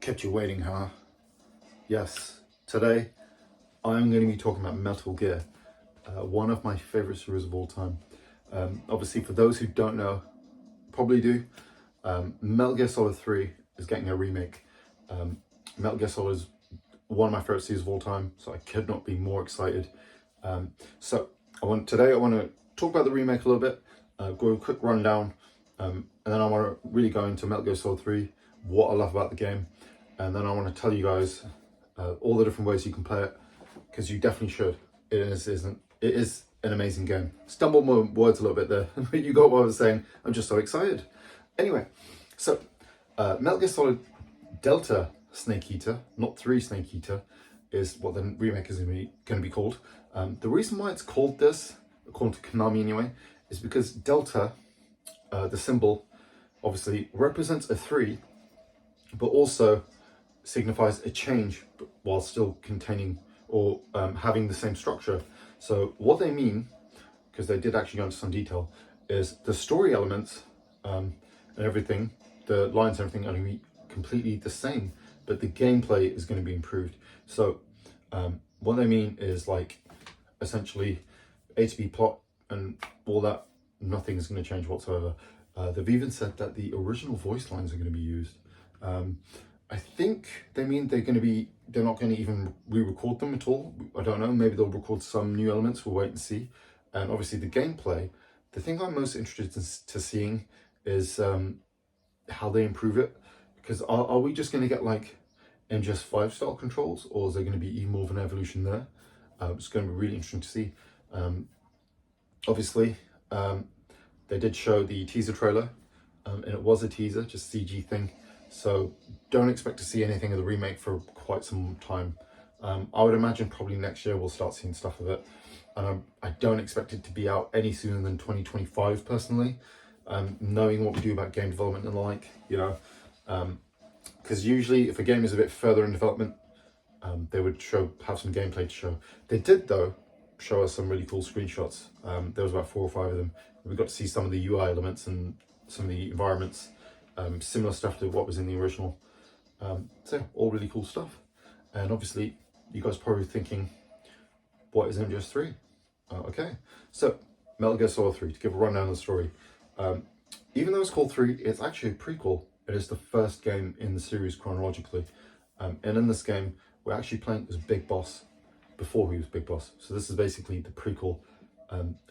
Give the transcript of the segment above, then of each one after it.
Kept you waiting, huh? Yes, today I'm going to be talking about Metal Gear, one of my favorite series of all time. Obviously, for those who don't know, probably do, Metal Gear Solid 3 is getting a remake. Metal Gear Solid is one of my favorite series of all time, so I could not be more excited. So today I want to talk about the remake a little bit, go a quick rundown, and then I want to really go into Metal Gear Solid 3, what I love about the game, and then I want to tell you guys all the different ways you can play it, because you definitely should. It is an amazing game. Stumbled my words a little bit there, but you got what I was saying. I'm just so excited. Anyway, so Metal Gear Solid Delta Snake Eater, not 3 Snake Eater, is what the remake is going to be called. The reason why it's called this, according to Konami anyway, is because Delta, the symbol, obviously represents a 3, but also signifies a change while still containing or having the same structure. So what they mean, because they did actually go into some detail, is the story elements and everything, the lines and everything are going to be completely the same, but the gameplay is going to be improved. So what they mean is, like, essentially A to B plot and all that, nothing is going to change whatsoever. They've even said that the original voice lines are going to be used. I think they mean they're not going to even re-record them at all. I don't know, maybe they'll record some new elements, we'll wait and see. And obviously the gameplay, the thing I'm most interested to seeing is how they improve it. Because are we just going to get like MGS5 style controls, or is there going to be even more of an evolution there? It's going to be really interesting to see. Obviously, they did show the teaser trailer, and it was a teaser, just CG thing. So don't expect to see anything of the remake for quite some time. I would imagine probably next year we'll start seeing stuff of it. And I don't expect it to be out any sooner than 2025 personally. Knowing what we do about game development and the like, you know. Because usually if a game is a bit further in development, they would have some gameplay to show. They did, though, show us some really cool screenshots. There was about 4 or 5 of them. We got to see some of the UI elements and some of the environments, similar stuff to what was in the original. So yeah, all really cool stuff. And obviously, you guys are probably thinking, what is MGS3? Okay, so Metal Gear Solid 3, to give a rundown of the story. Even though it's called 3, it's actually a prequel. It is the first game in the series chronologically. And in this game, we're actually playing as Big Boss before he was Big Boss. So this is basically the prequel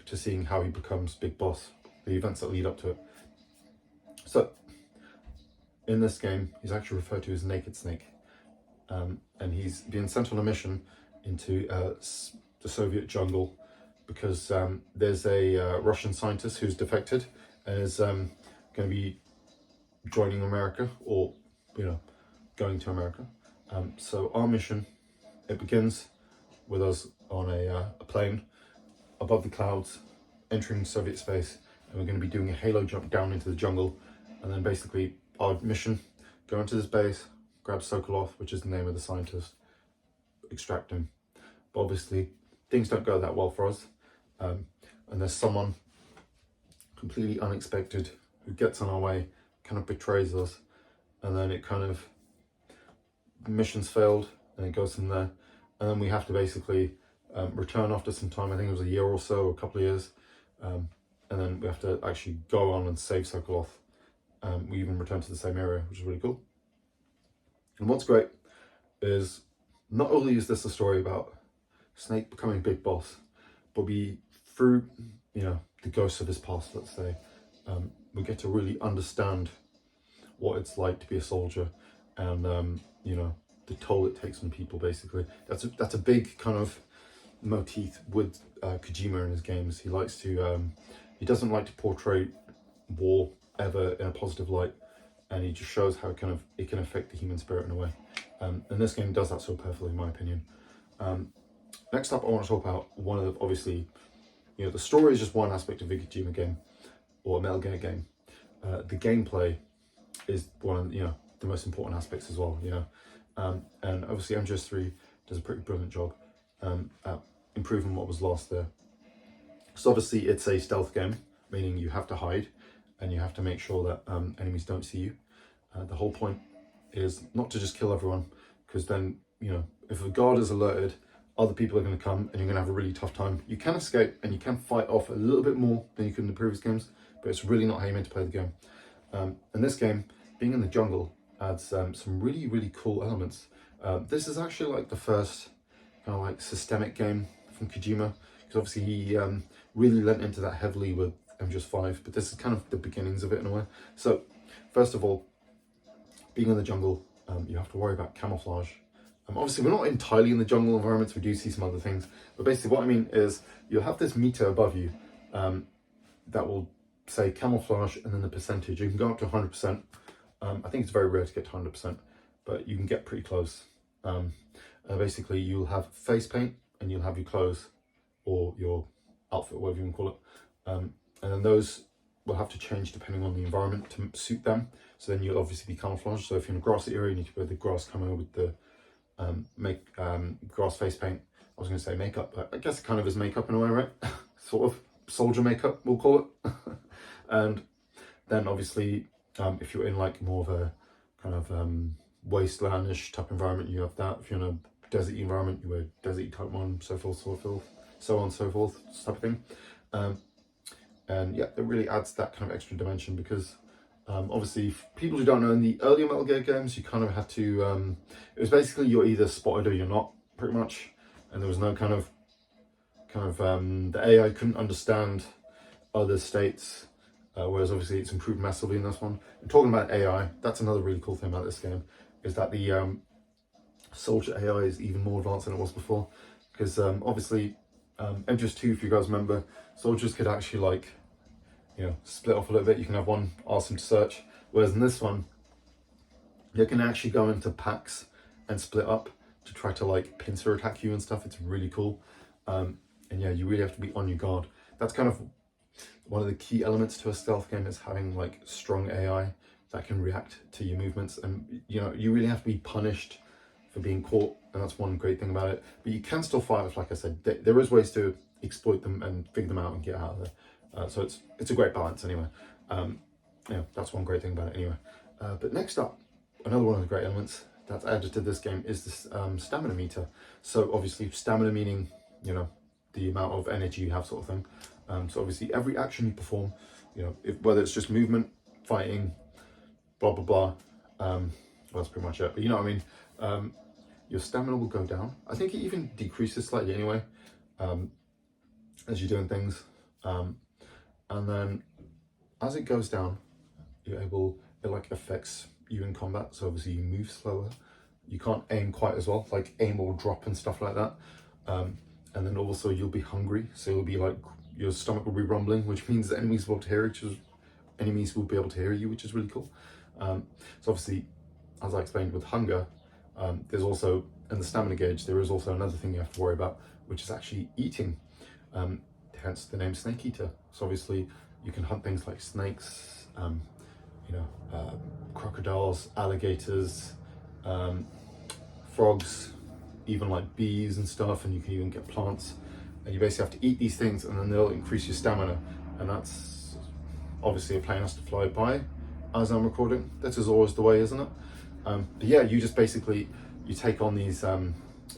to seeing how he becomes Big Boss, the events that lead up to it. So in this game, he's actually referred to as Naked Snake. And he's being sent on a mission into the Soviet jungle because there's a Russian scientist who's defected and is going to be joining America, or, you know, going to America. So our mission, it begins with us on a plane above the clouds, entering Soviet space, and we're going to be doing a halo jump down into the jungle. And then basically our mission, go into this base, grab Sokolov, which is the name of the scientist, extract him. But obviously things don't go that well for us, and there's someone completely unexpected who gets on our way, kind of betrays us, and then it kind of, mission's failed, and it goes from there. And then we have to basically return after some time. I think it was a year or so, or a couple of years, and then we have to actually go on and save Sokolov. We even return to the same area, which is really cool. And what's great is, not only is this a story about Snake becoming Big Boss, but through, you know, the ghosts of his past, let's say, we get to really understand what it's like to be a soldier, and you know, the toll it takes on people. Basically, that's a big kind of motif with Kojima in his games. He likes to he doesn't like to portray war ever in a positive light, and he just shows how it can affect the human spirit in a way. And this game does that so perfectly, in my opinion. Next up, I want to talk about one of the, obviously, you know, the story is just one aspect of a Kojima game or a Metal Gear game. The gameplay is one of, you know, the most important aspects as well, you know. And obviously MGS3 does a pretty brilliant job at improving what was lost there. So obviously it's a stealth game, meaning you have to hide and you have to make sure that enemies don't see you. The whole point is not to just kill everyone, because then, if a guard is alerted, other people are going to come and you're going to have a really tough time. You can escape and you can fight off a little bit more than you could in the previous games, but it's really not how you meant to play the game. In this game, being in the jungle adds some really, really cool elements. This is actually like the first kind of like systemic game from Kojima, because obviously he really lent into that heavily with MGS5, but this is kind of the beginnings of it in a way. So first of all, being in the jungle, you have to worry about camouflage. Obviously, we're not entirely in the jungle environments, we do see some other things, but basically what I mean is you'll have this meter above you that will say camouflage and then the percentage. You can go up to 100%. I think it's very rare to get to 100%, but you can get pretty close. Basically, you'll have face paint and you'll have your clothes or your outfit, whatever you can call it. And then those will have to change depending on the environment to suit them. So then you'll obviously be camouflaged. So if you're in a grassy area, you need to wear the grass camo with the grass face paint. I was going to say makeup, but I guess it kind of is makeup in a way, right? Sort of soldier makeup, we'll call it. And then obviously, if you're in like more of a kind of wastelandish type environment, you have that. If you're in a desert environment, you wear desert type one, so on and so forth, type of thing. And yeah, it really adds that kind of extra dimension, because obviously, for people who don't know, in the earlier Metal Gear games, you kind of had to, it was basically you're either spotted or you're not, pretty much. And there was no kind of, the AI couldn't understand other states, whereas obviously it's improved massively in this one. And talking about AI, that's another really cool thing about this game, is that the soldier AI is even more advanced than it was before. Because obviously, MGS2, if you guys remember, soldiers could actually like, split off a little bit. You can have one, ask them to search. Whereas in this one, you can actually go into packs and split up to try to like pincer attack you and stuff. It's really cool. And yeah, you really have to be on your guard. That's kind of one of the key elements to a stealth game, is having like strong AI that can react to your movements. And you really have to be punished for being caught. And that's one great thing about it. But you can still fight, like I said, there is ways to exploit them and figure them out and get out of there. So it's a great balance anyway. That's one great thing about it anyway. But next up, another one of the great elements that's added to this game is this stamina meter. So obviously stamina meaning, the amount of energy you have, sort of thing. So obviously every action you perform, whether it's just movement, fighting, blah, blah, blah. Well, that's pretty much it. But you know what I mean? Your stamina will go down. I think it even decreases slightly anyway, as you're doing things. And then as it goes down, it like affects you in combat. So obviously you move slower. You can't aim quite as well, like aim will drop and stuff like that. And then also you'll be hungry. So you'll be like, your stomach will be rumbling, which means that enemies will be able to hear you, which is really cool. So obviously, as I explained with hunger, there's also, in the stamina gauge, there is also another thing you have to worry about, which is actually eating. Hence the name Snake Eater. So obviously you can hunt things like snakes, crocodiles, alligators, frogs, even like bees and stuff, and you can even get plants. And you basically have to eat these things, and then they'll increase your stamina. And that's obviously a plane has to fly by as I'm recording. That is always the way, isn't it? But yeah, you just basically, you take on these,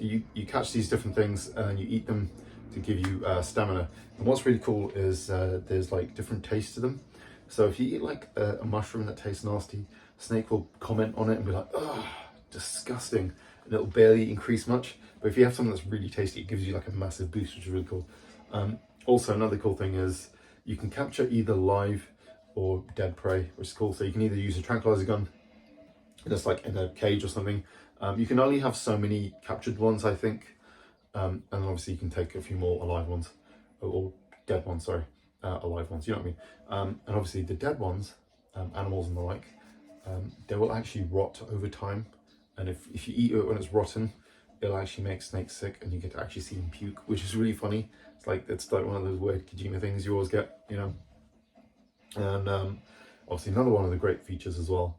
you catch these different things and then you eat them to give you stamina. And what's really cool is there's like different tastes to them. So if you eat like a mushroom that tastes nasty, Snake will comment on it and be like, "Oh, disgusting," and it'll barely increase much. But if you have something that's really tasty, it gives you like a massive boost, which is really cool. Also, another cool thing is you can capture either live or dead prey, which is cool. So you can either use a tranquilizer gun, just like in a cage or something. You can only have so many captured ones, I think. And obviously you can take a few more alive ones, or dead ones, sorry, alive ones, you know what I mean? And obviously the dead ones, animals and the like, they will actually rot over time. And if you eat it when it's rotten, it'll actually make Snake sick, and you get to actually see him puke, which is really funny. It's like one of those weird Kojima things you always get, And obviously another one of the great features as well,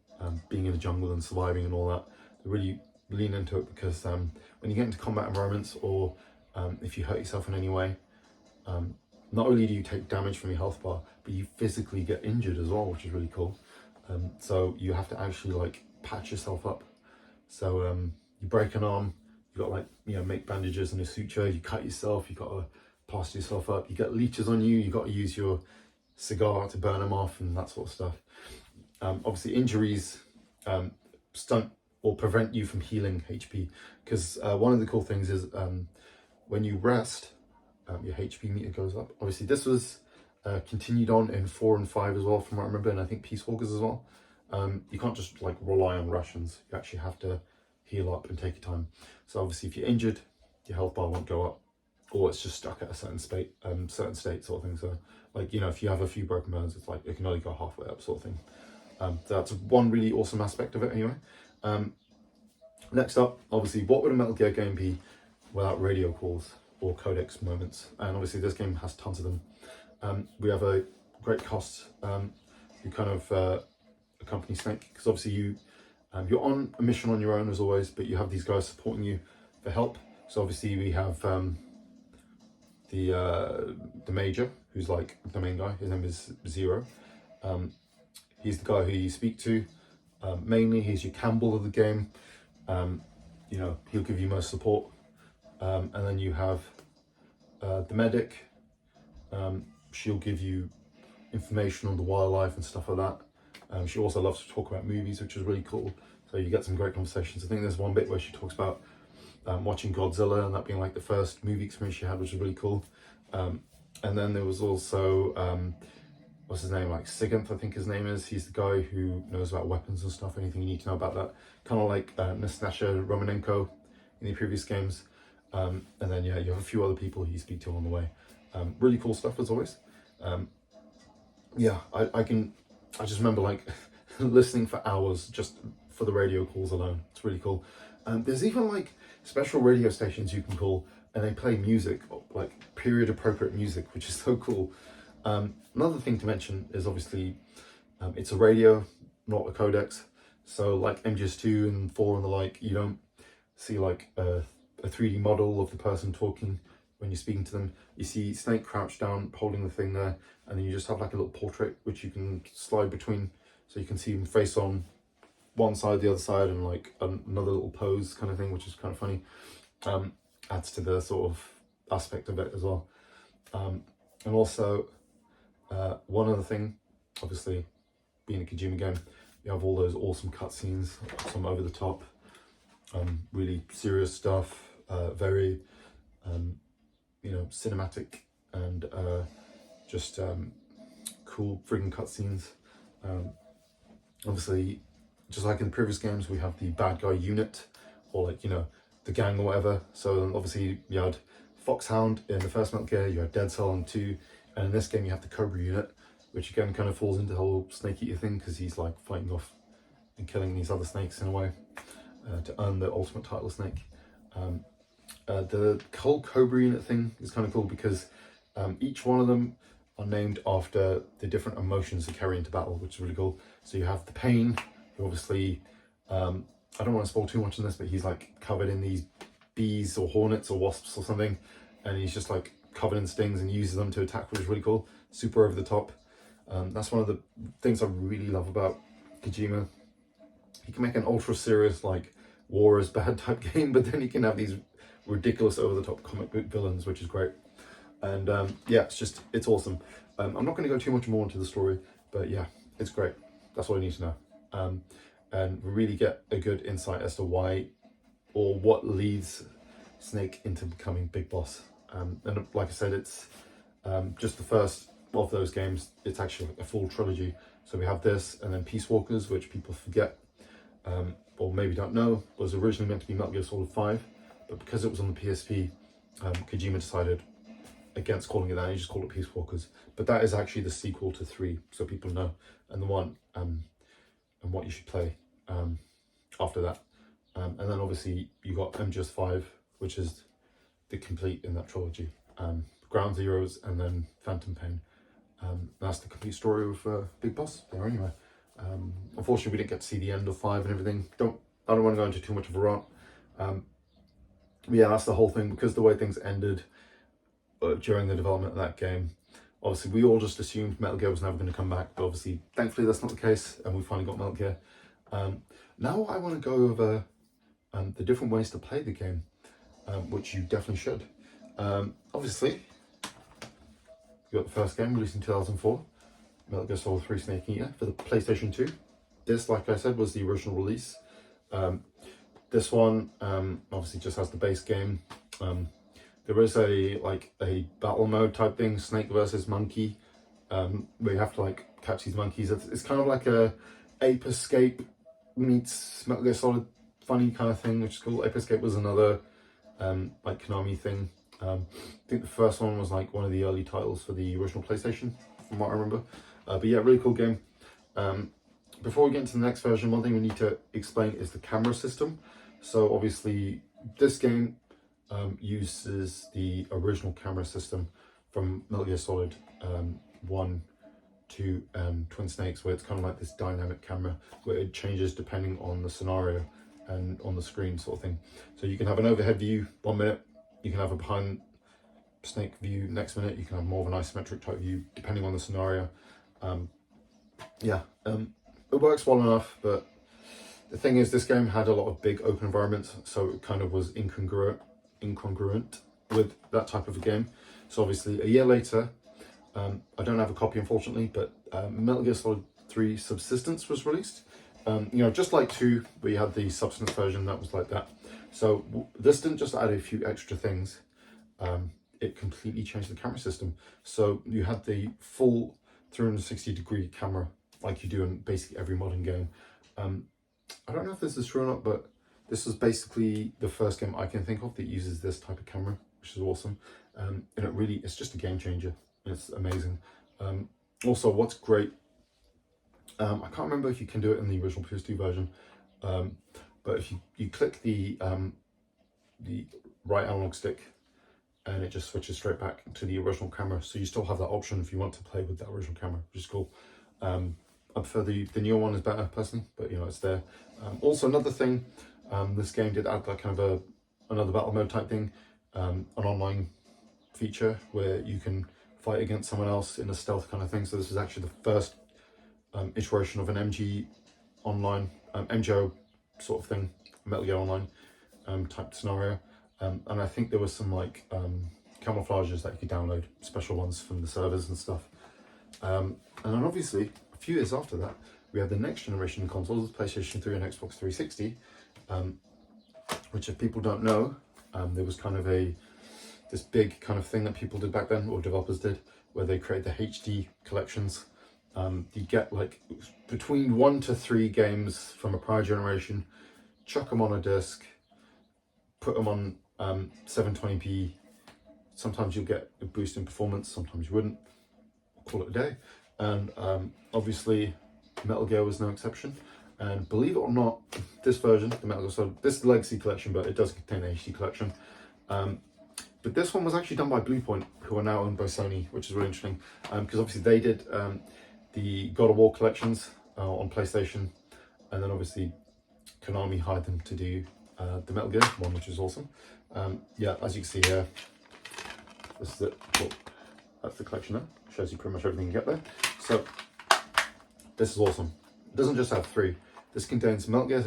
being in the jungle and surviving and all that, they really lean into it, because when you get into combat environments, or if you hurt yourself in any way, not only do you take damage from your health bar, but you physically get injured as well, which is really cool. So you have to actually like patch yourself up. So you break an arm, you got like, you know, make bandages and a suture, you cut yourself, you got to plaster yourself up, you get leeches on you, you got to use your cigar to burn them off and that sort of stuff. Obviously injuries stunt or prevent you from healing HP, because one of the cool things is when you rest, your HP meter goes up. Obviously this was continued on in 4 and 5 as well, from what I remember, and I think Peace Walkers as well. You can't just like rely on rations, you actually have to heal up and take your time. So obviously if you're injured, your health bar won't go up, or it's just stuck at a certain state sort of thing. So like, you know, if you have a few broken bones, it's like it can only go halfway up sort of thing. So that's one really awesome aspect of it anyway. Next up, obviously, what would a Metal Gear game be without radio calls or codex moments? And obviously this game has tons of them. We have a great cast who kind of accompany Snake, because obviously you're on a mission on your own as always, but you have these guys supporting you for help. So obviously we have the Major, who's like the main guy. His name is Zero. He's the guy who you speak to. Mainly, he's your Campbell of the game. You know, he'll give you most support. And then you have the medic. She'll give you information on the wildlife and stuff like that. She also loves to talk about movies, which is really cool. So you get some great conversations. I think there's one bit where she talks about watching Godzilla and that being like the first movie experience she had, which is really cool. And then there was also, what's his name, like Siganth, I think his name is. He's the guy who knows about weapons and stuff, anything you need to know about that. Kind of like Nastasha Romanenko in the previous games. And then, yeah, you have a few other people who you speak to on the way. Really cool stuff as always. Yeah, I just remember like listening for hours just for the radio calls alone. It's really cool. There's even like special radio stations you can call and they play music, like period appropriate music, which is so cool. Another thing to mention is obviously it's a radio, not a codex. So like MGS2 and 4 and the like, you don't see like a 3D model of the person talking when you're speaking to them. You see Snake crouched down holding the thing there, and then you just have like a little portrait which you can slide between, so you can see him face on one side, the other side, and like another little pose kind of thing, which is kind of funny. Adds to the sort of aspect of it as well. And also one other thing, obviously being a Kojima game, you have all those awesome cutscenes, some over the top, really serious stuff, very you know, cinematic and just cool friggin' cutscenes. Obviously, just like in the previous games, we have the bad guy unit, or like, you know, the gang or whatever. So obviously you had Foxhound in the first Metal Gear, you had Dead Cell in 2, and in this game you have the Cobra unit, which again kind of falls into the whole Snake Eater thing, because he's like fighting off and killing these other snakes in a way to earn the ultimate title of Snake. The whole Cobra unit thing is kind of cool because each one of them are named after the different emotions they carry into battle, which is really cool. So you have the Pain, who obviously, I don't want to spoil too much in this, but he's like covered in these bees or hornets or wasps or something, and he's just like covered in stings and uses them to attack, which is really cool. Super over the top. That's one of the things I really love about Kojima. He can make an ultra serious like war is bad type game, but then he can have these ridiculous over the top comic book villains, which is great. And yeah, it's awesome. I'm not going to go too much more into the story, but yeah, it's great. That's all you need to know. And we really get a good insight as to why or what leads Snake into becoming Big Boss. And like I said, it's just the first of those games. It's actually a full trilogy. So we have this, and then Peace Walkers, which people forget or maybe don't know, was originally meant to be Metal Gear Solid 5, but because it was on the PSP, Kojima decided against calling it that. He just called it Peace Walkers. But that is actually the sequel to 3, so people know, and the one and what you should play after that. And then obviously you got MGS5, which is the complete in that trilogy. Ground Zeroes and then Phantom Pain. That's the complete story of Big Boss there anyway. Unfortunately, we didn't get to see the end of 5 and everything. I don't want to go into too much of a rant. But yeah, that's the whole thing, because the way things ended during the development of that game, obviously we all just assumed Metal Gear was never going to come back, but obviously thankfully that's not the case, and we finally got Metal Gear. Now I want to go over the different ways to play the game, which you definitely should. Obviously, you got the first game released in 2004, Metal Gear Solid 3 Snake Eater for the PlayStation 2. This, like I said, was the original release. This one obviously just has the base game. There is a battle mode type thing, Snake versus Monkey, where you have to like catch these monkeys. It's kind of like a Ape Escape meets Metal Gear Solid funny kind of thing, which is cool. Ape Escape was another like Konami thing. I think the first one was like one of the early titles for the original PlayStation, from what I remember. But yeah, really cool game. Before we get into the next version, one thing we need to explain is the camera system. So obviously this game uses the original camera system from Metal Gear Solid 1, 2 and Twin Snakes, where it's kind of like this dynamic camera where it changes depending on the scenario and on the screen sort of thing. So you can have an overhead view 1 minute, you can have a behind snake view next minute, you can have more of an isometric type view depending on the scenario. It works well enough, but the thing is this game had a lot of big open environments, so it kind of was incongruent with that type of a game. So obviously a year later, I don't have a copy unfortunately, but Metal Gear Solid 3 Subsistence was released. You know, just like 2, we had the Substance version that was like that. So this didn't just add a few extra things, it completely changed the camera system. So you had the full 360-degree camera like you do in basically every modern game. I don't know if this is true or not, but this is basically the first game I can think of that uses this type of camera, which is awesome. And it's just a game changer. It's amazing. Also, what's great, I can't remember if you can do it in the original PS2 version, but if you click the right analog stick, and it just switches straight back to the original camera. So you still have that option if you want to play with that original camera, which is cool. I prefer the newer one is better personally, but you know, it's there. Also another thing, this game did add like kind of another battle mode type thing, an online feature where you can fight against someone else in a stealth kind of thing. So this is actually the first iteration of an MG online, MGO sort of thing, Metal Gear Online type scenario. And I think there was some like camouflages that you could download, special ones from the servers and stuff. And then obviously, a few years after that, we had the next generation consoles, PlayStation 3 and Xbox 360, which if people don't know, there was kind of this big kind of thing that people did back then, or developers did, where they created the HD collections. You get like between 1 to 3 games from a prior generation, chuck them on a disc, put them on 720p. Sometimes you'll get a boost in performance, sometimes you wouldn't. Call it a day. And obviously Metal Gear was no exception. And believe it or not, this version, the Metal Gear Solid, this is the Legacy Collection, but it does contain the HD collection. But this one was actually done by Bluepoint, who are now owned by Sony, which is really interesting. Because obviously they did the God of War collections on PlayStation, and then obviously Konami hired them to do the Metal Gear one, which is awesome. Yeah, as you can see here, this is it. Well, that's the collection there. Shows you pretty much everything you get there. So this is awesome. It doesn't just have 3. This contains Metal Gear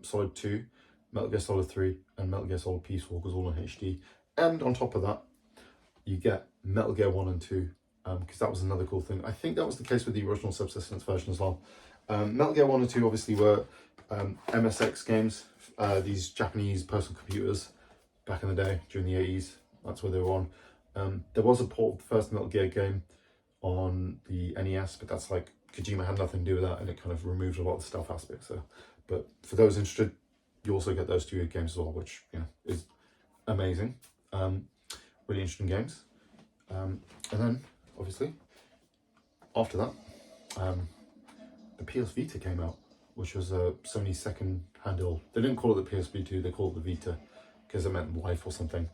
Solid 2, Metal Gear Solid 3, and Metal Gear Solid Peace Walkers all in HD. And on top of that, you get Metal Gear 1 and 2, because that was another cool thing. I think that was the case with the original Subsistence version as well. Metal Gear 1 and 2 obviously were MSX games, these Japanese personal computers back in the day, during the 80s. That's where they were on. There was a port of the first Metal Gear game on the NES, but that's like, Kojima had nothing to do with that, and it kind of removed a lot of the stealth aspects. So, but for those interested, you also get those 2 games as well, which, you know, is amazing. Really interesting games. And then, obviously, after that, the PS Vita came out, which was Sony's second handheld. They didn't call it the PSP 2, they called it the Vita, because it meant life or something,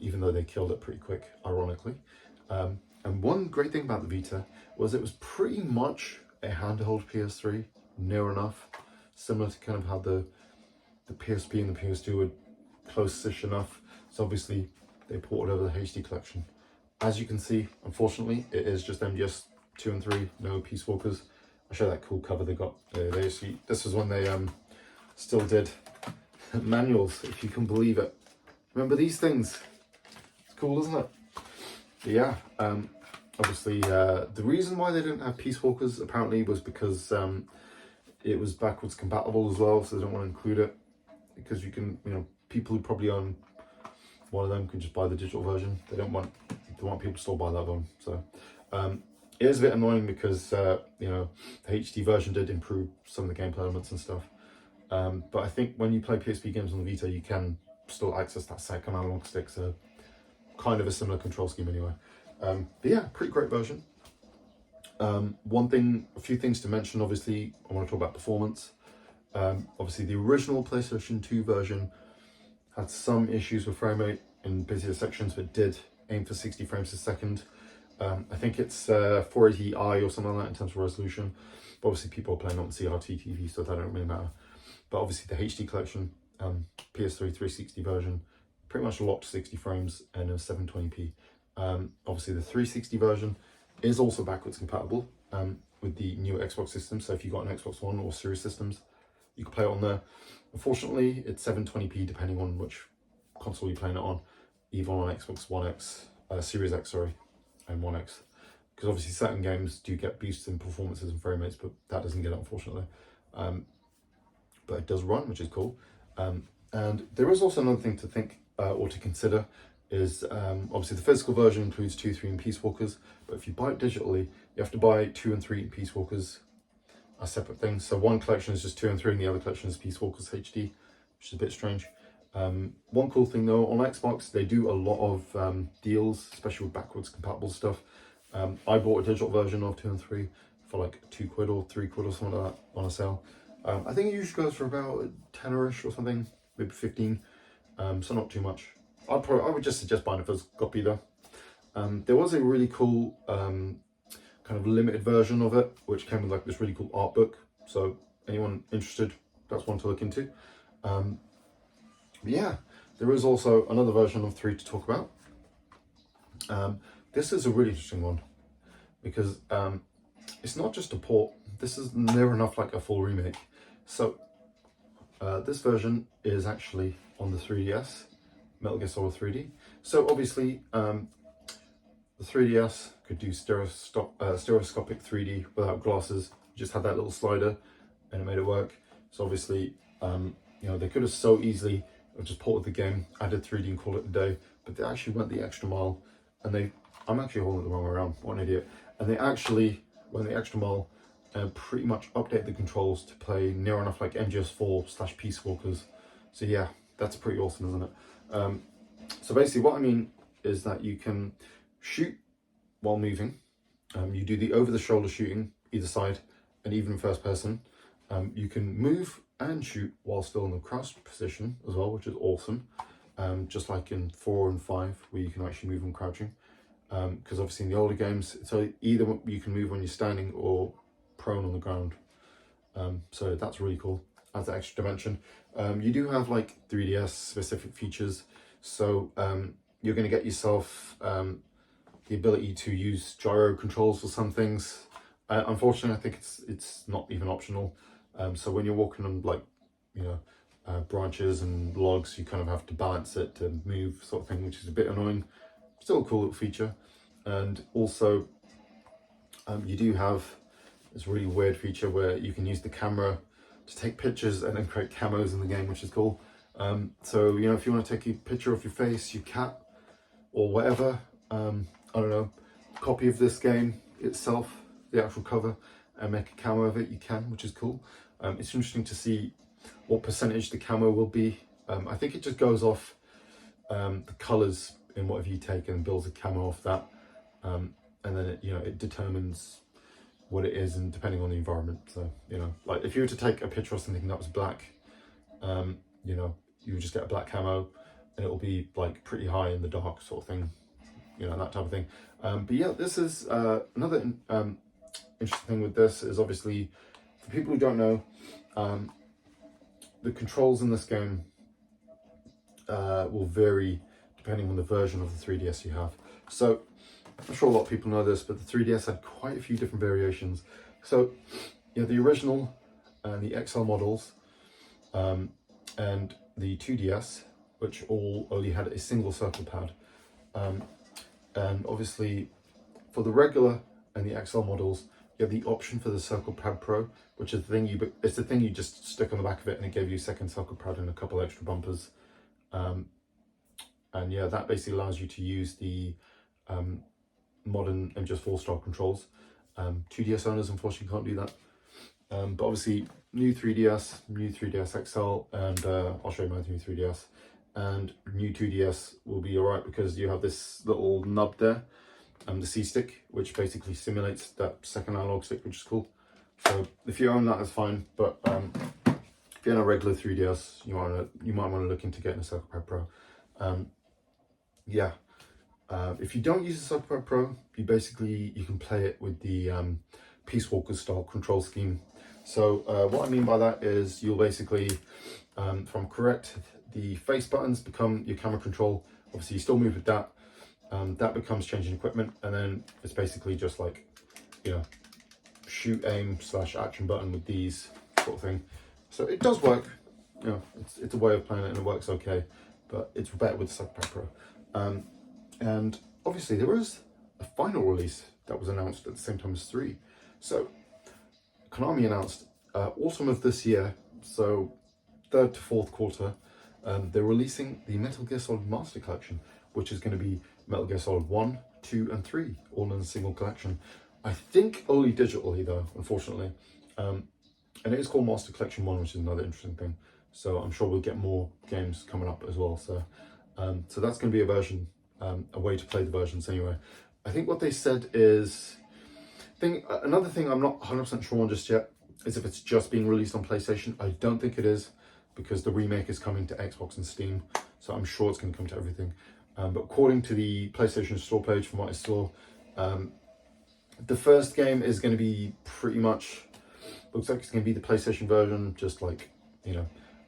even though they killed it pretty quick, ironically. And one great thing about the Vita was it was pretty much a handheld PS3, near enough, similar to kind of how the PSP and the PS2 were close-ish enough. So obviously they ported over the HD collection. As you can see, unfortunately, it is just MGS 2 and 3, no Peace Walkers. I'll show that cool cover they got. This was when they still did manuals, if you can believe it. Remember these things? It's cool, isn't it? But yeah, obviously the reason why they didn't have Peace Walkers apparently was because it was backwards compatible as well, so they don't want to include it, because you can, people who probably own one of them can just buy the digital version. They want people to still buy that one. So it is a bit annoying because the HD version did improve some of the gameplay elements and stuff. But I think when you play PSP games on the Vita, you can still access that second analog stick, so kind of a similar control scheme anyway. But yeah, pretty great version. A few things to mention, obviously, I want to talk about performance. Obviously, the original PlayStation 2 version had some issues with frame rate in busier sections, but did aim for 60 frames a second. I think it's 480i or something like that in terms of resolution. But obviously, people are playing on CRT TV, so that don't really matter. But obviously, the HD collection, PS3 360 version, pretty much locked 60 frames and a 720p. Obviously, the 360 version is also backwards compatible with the new Xbox system. So if you got an Xbox One or Series systems, you can play it on there. Unfortunately, it's 720p depending on which console you're playing it on, even on Xbox One X, Series X, sorry, and One X. Because obviously certain games do get boosts in performances and frame rates, but that doesn't get it, unfortunately. But it does run, which is cool. And there is also another thing to think or to consider is obviously the physical version includes 2, 3, and Peace Walkers, but if you buy it digitally, you have to buy 2 and 3 Peace Walkers as separate things. So one collection is just 2 and 3, and the other collection is Peace Walkers HD, which is a bit strange. One cool thing though, on Xbox, they do a lot of deals, especially with backwards compatible stuff. I bought a digital version of 2 and 3 for like £2 or £3 or something like that on a sale. I think it usually goes for about 10-ish or something, maybe 15, so not too much. I would just suggest buying a physical copy though. There was a really cool kind of limited version of it, which came with like this really cool art book. So anyone interested, that's one to look into. But yeah, there is also another version of 3 to talk about. This is a really interesting one because it's not just a port. This is near enough like a full remake. So this version is actually on the 3DS, Metal Gear Solid 3D. So obviously the 3DS could do stereoscopic 3D without glasses. You just had that little slider and it made it work. So obviously, they could have so easily just ported the game, added 3D and called it a day, but they actually went the extra mile, and I'm actually holding it the wrong way around, what an idiot. And they actually went the extra mile and pretty much update the controls to play near enough like MGS4 / Peace Walkers. So yeah, that's pretty awesome, isn't it? So basically what I mean is that you can shoot while moving. You do the over-the-shoulder shooting either side, and even in first person. You can move and shoot while still in the crouched position as well, which is awesome. Just like in 4 and 5, where you can actually move when crouching. Because obviously in the older games, so either you can move when you're standing or prone on the ground. So that's really cool, adds that extra dimension. You do have like 3DS specific features, so you're going to get yourself the ability to use gyro controls for some things. Unfortunately, I think it's not even optional. So when you're walking on like branches and logs, you kind of have to balance it to move, sort of thing, which is a bit annoying. Still a cool little feature. And also you do have this really weird feature where you can use the camera to take pictures and then create camos in the game, which is cool. So if you want to take a picture of your face, your cat, or whatever, I don't know, copy of this game itself, the actual cover, and make a camo of it, you can, which is cool. It's interesting to see what percentage the camo will be. I think it just goes off the colors in whatever you take and builds a camo off that, and then it determines what it is, and depending on the environment. So like if you were to take a picture of something that was black, you would just get a black camo, and it will be like pretty high in the dark, sort of thing, that type of thing. But yeah, this is another interesting thing with this is obviously, for people who don't know, the controls in this game will vary depending on the version of the 3DS you have. So I'm sure a lot of people know this, but the 3DS had quite a few different variations. So the original and the XL models, and the 2DS, which all only had a single circle pad. And obviously for the regular and the XL models, you have the option for the Circle Pad Pro, which is it's the thing you just stick on the back of it, and it gave you a second circle pad and a couple extra bumpers. And yeah, that basically allows you to use the modern MGS4 style controls. 2DS owners unfortunately can't do that. But obviously new 3DS, new 3DS XL, and I'll show you my new 3DS, and new 2DS will be alright because you have this little nub there, the C-stick, which basically simulates that second analog stick, which is cool. So if you own that, that's fine, but if you're on a regular 3DS, you might want to look into getting a Circle Pad Pro. If you don't use the Circle Pad Pro, you can play it with the Peace Walker style control scheme. So what I mean by that is you'll basically, if I'm correct, the face buttons become your camera control. Obviously you still move with that. That becomes changing equipment, and then it's basically just like, shoot, aim / action button with these sort of thing. So it does work. It's a way of playing it, and it works okay, but it's better with the Circle Pad Pro. And obviously there was a final release that was announced at the same time as 3. So Konami announced autumn of this year, so 3rd to 4th quarter, they're releasing the Metal Gear Solid Master Collection, which is going to be Metal Gear Solid 1, 2 and 3, all in a single collection. I think only digitally though, unfortunately. And it is called Master Collection 1, which is another interesting thing. So I'm sure we'll get more games coming up as well. So so that's going to be a version, a way to play the versions anyway. I think what they said is, another thing I'm not 100% sure on just yet is if it's just being released on PlayStation. I don't think it is, because the remake is coming to Xbox and Steam, so I'm sure it's going to come to everything. But according to the PlayStation Store page, from what I saw, the first game is going to be pretty much, looks like it's going to be the PlayStation version, just like,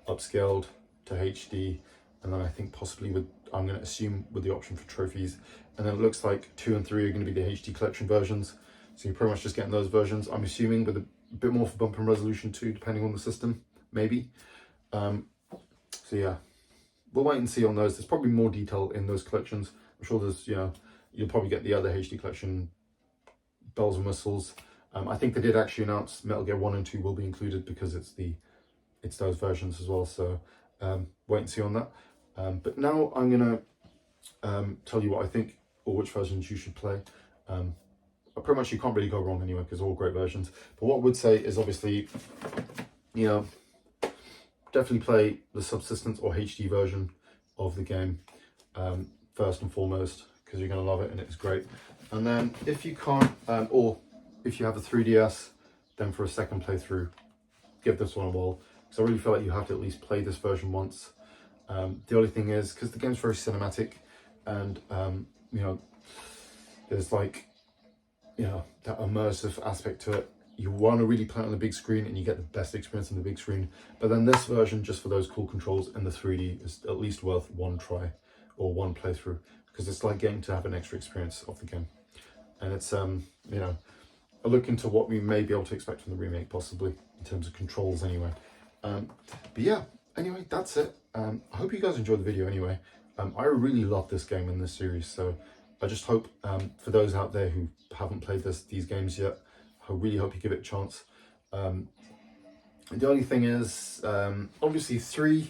upscaled to HD, and then I think possibly I'm going to assume with the option for trophies, and then it looks like 2 and 3 are going to be the HD collection versions, so you're pretty much just getting those versions, I'm assuming, with a bit more for bump and resolution too, depending on the system, maybe. So yeah, we'll wait and see on those. There's probably more detail in those collections. I'm sure there's, you'll probably get the other HD collection bells and whistles. I think they did actually announce Metal Gear 1 and 2 will be included, because it's those versions as well. So wait and see on that. But now I'm gonna tell you what I think, or which versions you should play. Pretty much you can't really go wrong anyway, because they're all great versions. But what I would say is, obviously, definitely play the Subsistence or HD version of the game first and foremost, because you're going to love it and it's great. And then if you can't, or if you have a 3DS, then for a second playthrough, give this one a whirl, because I really feel like you have to at least play this version once. The only thing is, because the game's very cinematic, and there's like, that immersive aspect to it. You want to really play it on the big screen, and you get the best experience on the big screen. But then this version, just for those cool controls and the 3D, is at least worth one try or one playthrough, because it's like getting to have an extra experience of the game. And it's a look into what we may be able to expect from the remake, possibly in terms of controls anyway. But yeah, anyway, that's it. I hope you guys enjoyed the video anyway. I really love this game in this series, so I just hope for those out there who haven't played these games yet, I really hope you give it a chance. The only thing is, obviously 3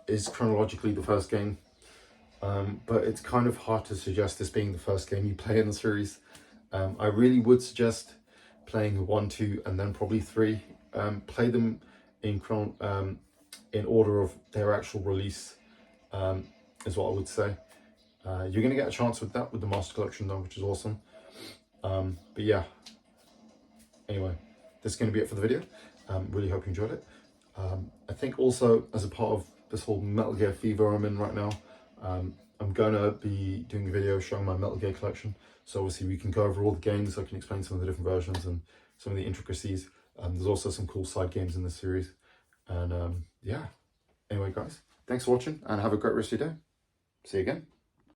is chronologically the first game, but it's kind of hard to suggest this being the first game you play in the series. I really would suggest playing 1, 2, and then probably 3. Play them in order of their actual release, is what I would say. You're going to get a chance with that with the Master Collection though, which is awesome. But yeah, anyway, this is going to be it for the video. Really hope you enjoyed it. I think also, as a part of this whole Metal Gear fever I'm in right now, I'm going to be doing a video showing my Metal Gear collection. So obviously we can go over all the games, I can explain some of the different versions and some of the intricacies. There's also some cool side games in this series. And yeah, anyway guys, thanks for watching and have a great rest of your day. See you again.